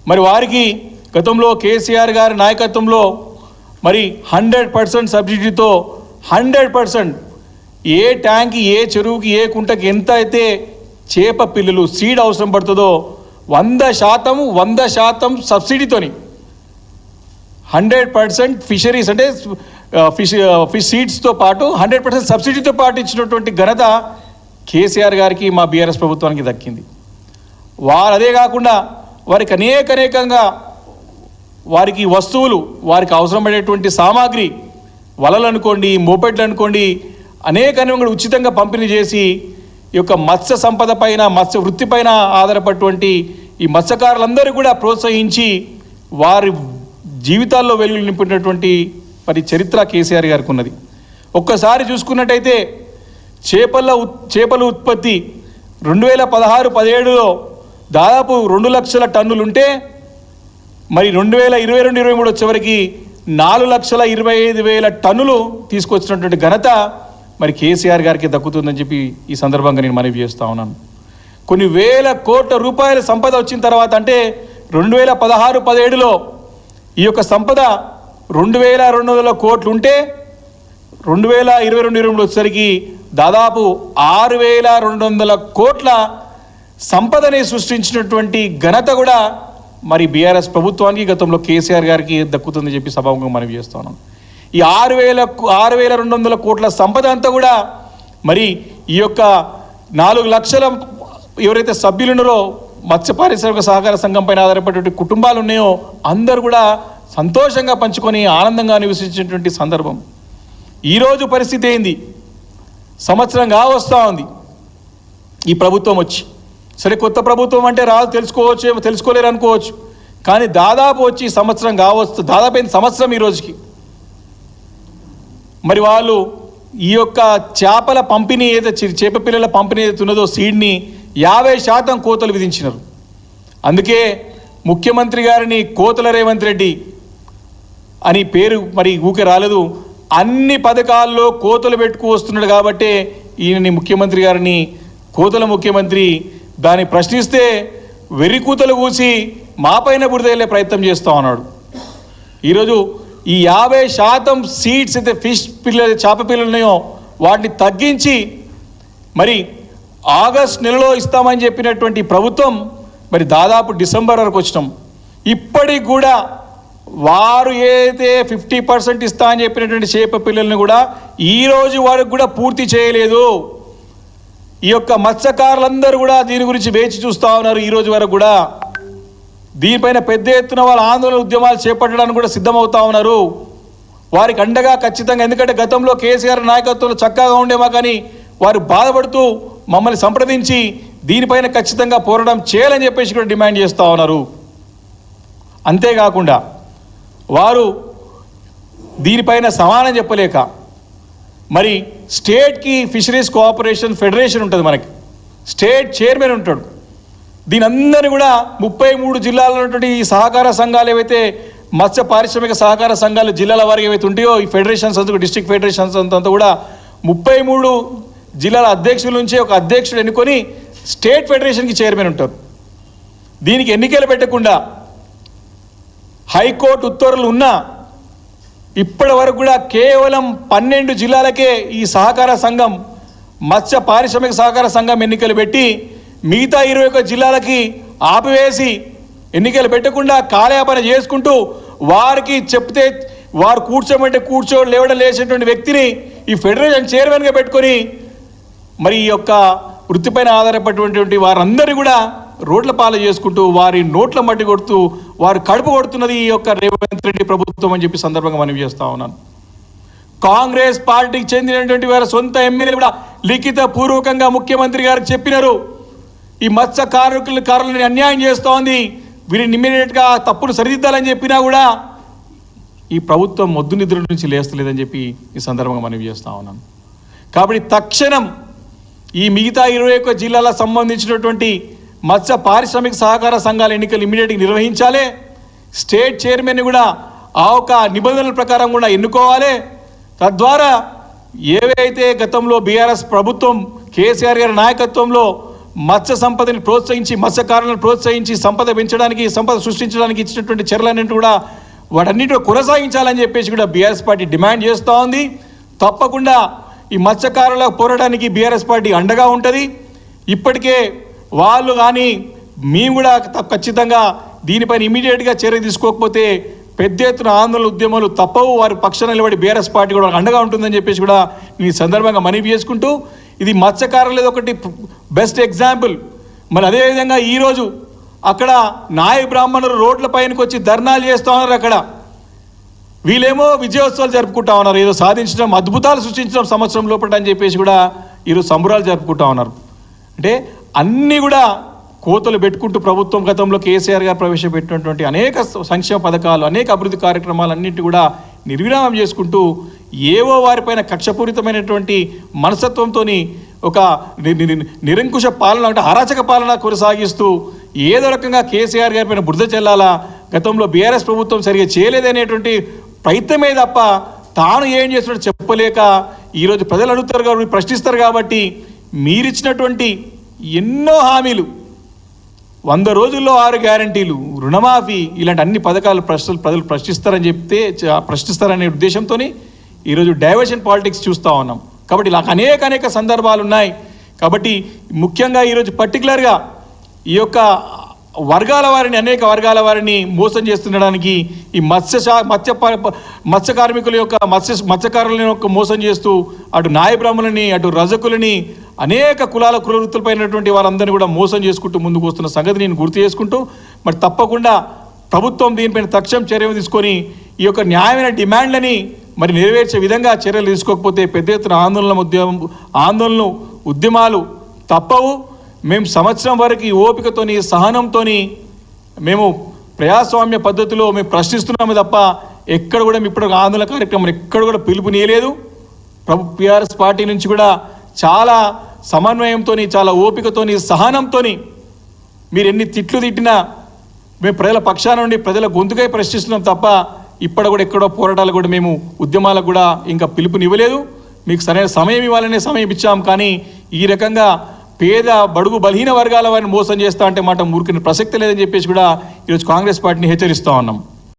మరి వారికి గతంలో కేసీఆర్ గారి నాయకత్వంలో మరి 100% సబ్సిడీతో 100% ఏ ట్యాంక్కి, ఏ చెరువుకి, ఏ కుంటకి ఎంత అయితే చేప పిల్లలు సీడ్ అవసరం పడుతుందో 100% సబ్సిడీతోని 100% ఫిషరీస్ అంటే ఫిష్ సీడ్స్తో పాటు 100% సబ్సిడీతో పాటు ఇచ్చినటువంటి ఘనత కేసీఆర్ గారికి, మా బీఆర్ఎస్ ప్రభుత్వానికి దక్కింది. అదే కాకుండా వారికి అనేకంగా వారికి వస్తువులు, వారికి అవసరమైనటువంటి సామాగ్రి, వలలు అనుకోండి, మోపెడ్లు అనుకోండి, అనేకంగా ఉచితంగా పంపిణీ చేసి ఈ యొక్క మత్స్య సంపద పైన, మత్స్య వృత్తి పైన ఆధారపడినటువంటి ఈ మత్స్యకారులందరూ కూడా ప్రోత్సహించి వారి జీవితాల్లో వెలుగు నింపినటువంటి మరి చరిత్ర కేసీఆర్ గారికి ఉన్నది. ఒక్కసారి చూసుకున్నట్టయితే చేపల ఉత్పత్తి 2016-17లో దాదాపు 2 లక్షల టన్నులుంటే మరి 2022-23 వచ్చేవరకు 4,25,000 టన్నులు తీసుకొచ్చినటువంటి ఘనత మరి కేసీఆర్ గారికి దక్కుతుందని చెప్పి ఈ సందర్భంగా నేను మనవి చేస్తూ ఉన్నాను. కొన్ని వేల కోట్ల రూపాయల సంపద వచ్చిన తర్వాత, అంటే 2016-17లో ఈ యొక్క సంపద 2,200 కోట్లు ఉంటే 2022-23 వచ్చేసరికి దాదాపు 6,200 కోట్ల సంపదని సృష్టించినటువంటి ఘనత కూడా మరి బీఆర్ఎస్ ప్రభుత్వానికి, గతంలో కేసీఆర్ గారికి దక్కుతుందని చెప్పి సభాముఖంగా మనవి చేస్తున్నాం. ఈ 6,200 కోట్ల సంపద అంతా కూడా మరి ఈ యొక్క 4 లక్షల ఎవరైతే సభ్యులు ఉన్నారో మత్స్య పారిశ్రామిక సహకార సంఘం పైన ఆధారపడేటువంటి కుటుంబాలు ఉన్నాయో అందరూ కూడా సంతోషంగా పంచుకొని ఆనందంగా నివసించేటువంటి సందర్భం. ఈరోజు పరిస్థితి ఏంది? సంవత్సరంగా వస్తూ ఉంది ఈ ప్రభుత్వం వచ్చి. సరే, కొత్త ప్రభుత్వం అంటే రాదు, తెలుసుకోలేరు అనుకోవచ్చు. కానీ దాదాపు వచ్చి సంవత్సరం కావచ్చు, దాదాపు సంవత్సరం ఈ రోజుకి. మరి వాళ్ళు ఈ యొక్క చేపల పంపిణీ ఏదైతే, చేప పిల్లల పంపిణీ ఏదైతే ఉన్నదో సీడ్ని 50% కోతలు విధించినారు. అందుకే ముఖ్యమంత్రి గారిని కోతల రేవంత్ రెడ్డి అని పేరు మరి ఊకే రాలేదు. అన్ని పథకాల్లో కోతలు పెట్టుకు వస్తున్నాడు కాబట్టే ఈయనని ముఖ్యమంత్రి గారిని కోతల ముఖ్యమంత్రి దాన్ని ప్రశ్నిస్తే వెర్రికూతలు కూసి మాపైన బురదలే ప్రయత్నం చేస్తూ ఉన్నాడు. ఈరోజు ఈ 50% సీడ్స్ అయితే ఫిష్ పిల్లలు, చేప పిల్లలు ఉన్నాయో వాటిని తగ్గించి మరి ఆగస్ట్ నెలలో ఇస్తామని చెప్పినటువంటి ప్రభుత్వం మరి దాదాపు డిసెంబర్ వరకు వచ్చినాం. ఇప్పటికి కూడా వారు ఏదైతే 50% ఇస్తా అని చెప్పినటువంటి చేప పిల్లల్ని కూడా ఈరోజు వారికి కూడా పూర్తి చేయలేదు. ఈ యొక్క మత్స్యకారులందరూ కూడా దీని గురించి వేచి చూస్తూ ఉన్నారు. ఈరోజు వరకు కూడా దీనిపైన పెద్ద ఎత్తున వాళ్ళ ఆందోళన ఉద్యమాలు చేపట్టడానికి కూడా సిద్ధమవుతా ఉన్నారు. వారికి అండగా ఖచ్చితంగా, ఎందుకంటే గతంలో కేసీఆర్ నాయకత్వంలో చక్కగా ఉండేమా, కానీ వారు బాధపడుతూ మమ్మల్ని సంప్రదించి దీనిపైన ఖచ్చితంగా పోరాటం చేయాలని చెప్పేసి కూడా డిమాండ్ చేస్తూ ఉన్నారు. అంతేకాకుండా వారు దీనిపైన సమానం చెప్పలేక మరి స్టేట్కి ఫిషరీస్ కోఆపరేషన్ ఫెడరేషన్ ఉంటుంది, మనకి స్టేట్ చైర్మన్ ఉంటాడు. దీని అందరినీ కూడా 33 జిల్లాల్లో ఉన్నటువంటి ఈ సహకార సంఘాలు ఏవైతే మత్స్య పారిశ్రామిక సహకార సంఘాలు జిల్లాల వారికి ఏవైతే ఉంటాయో, ఈ ఫెడరేషన్స్ అంతా, డిస్ట్రిక్ట్ ఫెడరేషన్స్ అంతా కూడా 33 జిల్లాల అధ్యక్షుల నుంచి ఒక అధ్యక్షుడు ఎన్నుకొని స్టేట్ ఫెడరేషన్కి చైర్మన్ ఉంటారు. దీనికి ఎన్నికలు పెట్టకుండా హైకోర్టు ఉత్తర్వులు ఉన్నా ఇప్పటి వరకు కూడా కేవలం 12 జిల్లాలకే ఈ సహకార సంఘం, మత్స్య పారిశ్రామిక సహకార సంఘం ఎన్నికలు పెట్టి మిగతా 21 జిల్లాలకి ఆపివేసి ఎన్నికలు పెట్టకుండా కాలయాపన చేసుకుంటూ వారికి చెప్తే వారు కూర్చోమంటే లేవడం లేచేటువంటి వ్యక్తిని ఈ ఫెడరేషన్ చైర్మన్గా పెట్టుకొని మరి ఈ యొక్క వృత్తిపైన ఆధారపడినటువంటి వారందరినీ కూడా రోడ్ల పాలు చేసుకుంటూ వారి నోట్ల మట్టి కొడుతూ వారు కడుపు కొడుతున్నది ఈ యొక్క రేవంత్ రెడ్డి ప్రభుత్వం అని చెప్పి సందర్భంగా మనవి చేస్తూ ఉన్నాను. కాంగ్రెస్ పార్టీకి చెందినటువంటి వారి సొంత ఎమ్మెల్యేలు కూడా లిఖిత పూర్వకంగా ముఖ్యమంత్రి గారికి చెప్పినారు, ఈ మత్స్య కారులని అన్యాయం చేస్తూ ఉంది, వీరిని ఇమ్మీడియట్గా తప్పును సరిదిద్దాలని చెప్పినా కూడా ఈ ప్రభుత్వం మొద్దు నిద్ర నుంచి లేస్తలేదని చెప్పి ఈ సందర్భంగా మనవి చేస్తూ ఉన్నాను. కాబట్టి తక్షణం ఈ మిగతా 21 జిల్లాలకు సంబంధించినటువంటి మత్స్య పారిశ్రామిక సహకార సంఘాల ఎన్నికలు ఇమ్మీడియట్గా నిర్వహించాలి. స్టేట్ చైర్మన్ని కూడా ఆ ఒక నిబంధనల ప్రకారం కూడా ఎన్నుకోవాలి. తద్వారా ఏవైతే గతంలో బీఆర్ఎస్ ప్రభుత్వం కేసీఆర్ గారి నాయకత్వంలో మత్స్య సంపదని ప్రోత్సహించి మత్స్యకారులను ప్రోత్సహించి సంపద పెంచడానికి సంపద సృష్టించడానికి ఇచ్చినటువంటి చర్యలన్నింటి కూడా వాటన్నిటిలో కొనసాగించాలని చెప్పేసి కూడా బీఆర్ఎస్ పార్టీ డిమాండ్ చేస్తూ ఉంది. తప్పకుండా ఈ మత్స్యకారుల పోరాటానికి బీఆర్ఎస్ పార్టీ అండగా ఉంటుంది. ఇప్పటికే వాళ్ళు కానీ మేము కూడా ఖచ్చితంగా దీనిపైన ఇమీడియట్గా చర్య తీసుకోకపోతే పెద్ద ఎత్తున ఆందోళన ఉద్యమాలు తప్పవు. వారి పక్షాన నిలబడి బీఆర్ఎస్ పార్టీ కూడా అండగా ఉంటుందని చెప్పేసి కూడా ఈ సందర్భంగా మనవి చేసుకుంటూ, ఇది మత్స్యకారులది ఒకటి బెస్ట్ ఎగ్జాంపుల్. మరి అదేవిధంగా ఈరోజు అక్కడ నాయ బ్రాహ్మణులు రోడ్ల పైనకి వచ్చి ధర్నాలు చేస్తూ ఉన్నారు. అక్కడ వీళ్ళేమో విజయోత్సవాలు జరుపుకుంటా ఉన్నారు, ఏదో సాధించడం అద్భుతాలు సృష్టించడం సంవత్సరం లోపల అని చెప్పేసి కూడా ఈరోజు సంబరాలు జరుపుకుంటా ఉన్నారు. అంటే అన్నీ కూడా కోతలు పెట్టుకుంటూ ప్రభుత్వం గతంలో కేసీఆర్ గారు ప్రవేశపెట్టినటువంటి అనేక సంక్షేమ పథకాలు అనేక అభివృద్ధి కార్యక్రమాలు అన్నింటి కూడా నిర్విరామం చేసుకుంటూ ఏవో వారిపైన కక్షపూరితమైనటువంటి మనస్తత్వంతో ఒక నిరంకుశ పాలన అంటే అరాచక పాలన కొనసాగిస్తూ ఏదో రకంగా కేసీఆర్ గారి పైన బురద చెల్లాలా, గతంలో బీఆర్ఎస్ ప్రభుత్వం సరిగా చేయలేదనేటువంటి ప్రయత్నమే తప్ప తాను ఏం చేస్తున్నట్టు చెప్పలేక ఈరోజు ప్రజలు అడుగుతారు కాబట్టి ప్రశ్నిస్తారు. కాబట్టి మీరిచ్చినటువంటి ఎన్నో హామీలు 100 రోజుల్లో 6 గ్యారంటీలు రుణమాఫీ ఇలాంటి అన్ని పథకాలు ప్రజలు ప్రశ్నిస్తారనే ఉద్దేశంతో ఈరోజు డైవర్షన్ పాలిటిక్స్ చూస్తూ ఉన్నాం. కాబట్టి ఇలా అనేక సందర్భాలు ఉన్నాయి. కాబట్టి ముఖ్యంగా ఈరోజు పర్టికులర్గా ఈ యొక్క అనేక వర్గాల వారిని మోసం చేస్తుండడానికి ఈ మత్స్య కార్మికుల యొక్క మత్స్యకారుల యొక్క మోసం చేస్తూ అటు నాయ బ్రాహ్మణులని అటు రజకులని అనేక కుల వృత్తులపైనటువంటి వారందరినీ కూడా మోసం చేసుకుంటూ ముందుకు వస్తున్న సంగతి నేను గుర్తు చేసుకుంటూ, మరి తప్పకుండా ప్రభుత్వం దీనిపైన తక్షణం చర్యలు తీసుకొని ఈ యొక్క న్యాయమైన డిమాండ్లని మరి నెరవేర్చే విధంగా చర్యలు తీసుకోకపోతే పెద్ద ఎత్తున ఆందోళనలు ఉద్యమాలు తప్పవు. మేము సంవత్సరం వరకు ఓపికతోని సహనంతో మేము ప్రజాస్వామ్య పద్ధతిలో మేము ప్రశ్నిస్తున్నాము తప్ప ఎక్కడ కూడా ఇప్పుడు ఆందోళన కార్యక్రమం ఎక్కడ కూడా పిలుపునియలేదు. బీఆర్ఎస్ పార్టీ నుంచి కూడా చాలా సమన్వయంతో చాలా ఓపికతోని సహనంతో మీరు ఎన్ని తిట్లు తిట్టినా మేము ప్రజల పక్షాన నుండి ప్రజల గొంతుకై ప్రశ్నిస్తున్నాం తప్ప ఇప్పుడు కూడా ఎక్కడో పోరాటాలు కూడా మేము ఉద్యమాలకు కూడా ఇంకా పిలుపునివ్వలేదు. మీకు సరైన సమయం ఇవ్వాలనే సమయం ఇచ్చాం. కానీ ఈ రకంగా పేద బడుగు బలహీన వర్గాల వారిని మోసం చేస్తా అంటే మాట ఊరికిన ప్రసక్తి లేదని చెప్పేసి కూడా ఈరోజు కాంగ్రెస్ పార్టీని హెచ్చరిస్తూ ఉన్నాం.